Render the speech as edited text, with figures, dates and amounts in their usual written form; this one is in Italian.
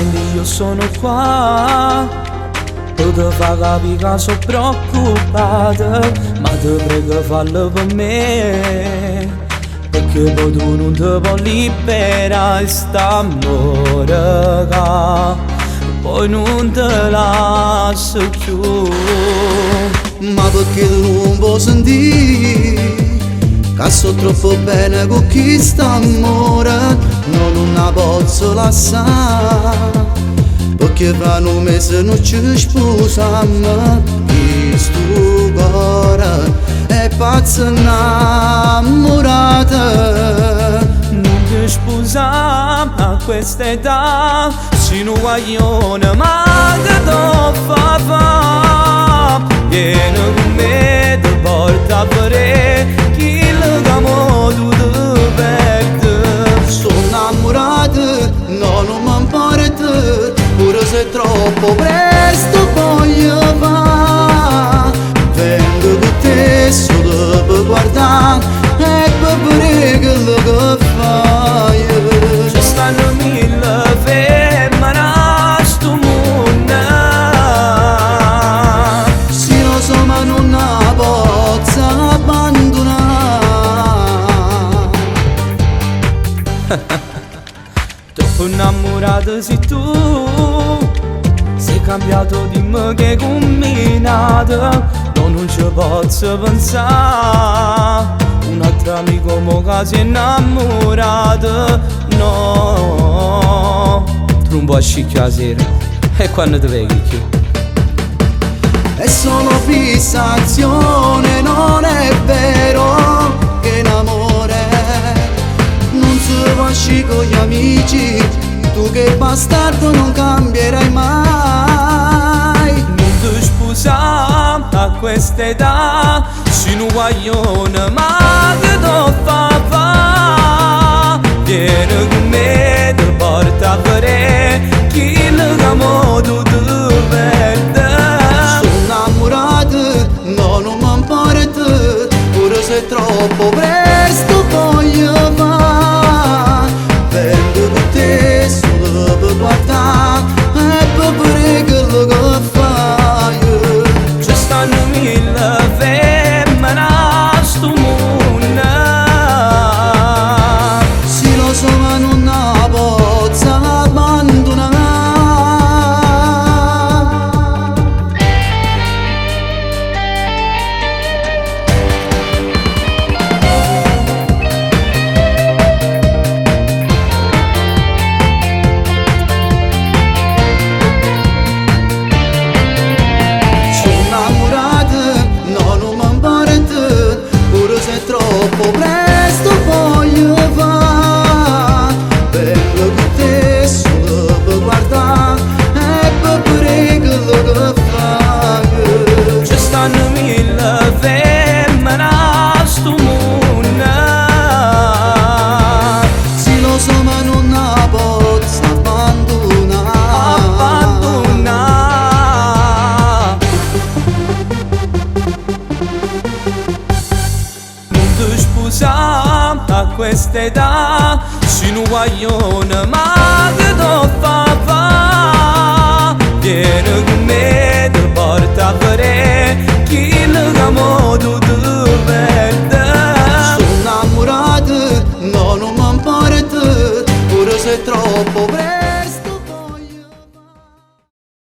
quando io sono qua, tu ti fai capire che sono preoccupata, ma ti prego fallo per me, perché poi tu non ti puoi liberare st'amore che poi non te lascio più. Ma perché non può sentire che so troppo bene con chi sta amore, no, non la posso lasciare, perché fra un mese non ci sposiamo, questo cuore è pazzo innamorato. Non ti sposiamo a questa età, se non guaglione ma che do fa, vieni con me, ti porta a vedere chi l'amo tu ti perdi. Sono innamorato, no, non mi importa, pure se è troppo presto voglio va. Vengo con te solo per guardare e per vedere quello che fai. Ci stanno mille femmine a sto mondo, Sì, lo so, ma non la posso abbandonare. troppo innamorato sei tu, sei cambiato, dimmi che hai combinato, no, non ci posso pensare. Un altro amico mo che si è innamorato, no, tu non puoi uscire la sera, e quando ti vedi più? È solo fissazione, non è vero che in amore non si va uscire con gli amici. Tu che bastardo non cambierai mai. Non ti sposare a questa età, sei un guaglione ma che do fa, vieni con me, ti porta a vedere chi l'amo tu ti perdi. Sono innamorato, no, non mi importa, pure se è troppo presto voglio va. Vengo con te solo per guardare e per vedere quello che fai. Ci stanno mille femmine a sto mondo, Sì, lo so, ma non la posso abbandonare. Troppo presto voglio va. Vengo con te solo per guardare e per vedere quello che fai. ci stanno mille femmine a sto mondo, Sì, lo so, ma non la posso abbandonare. non ti sposare a questa età, sei un guaglione ma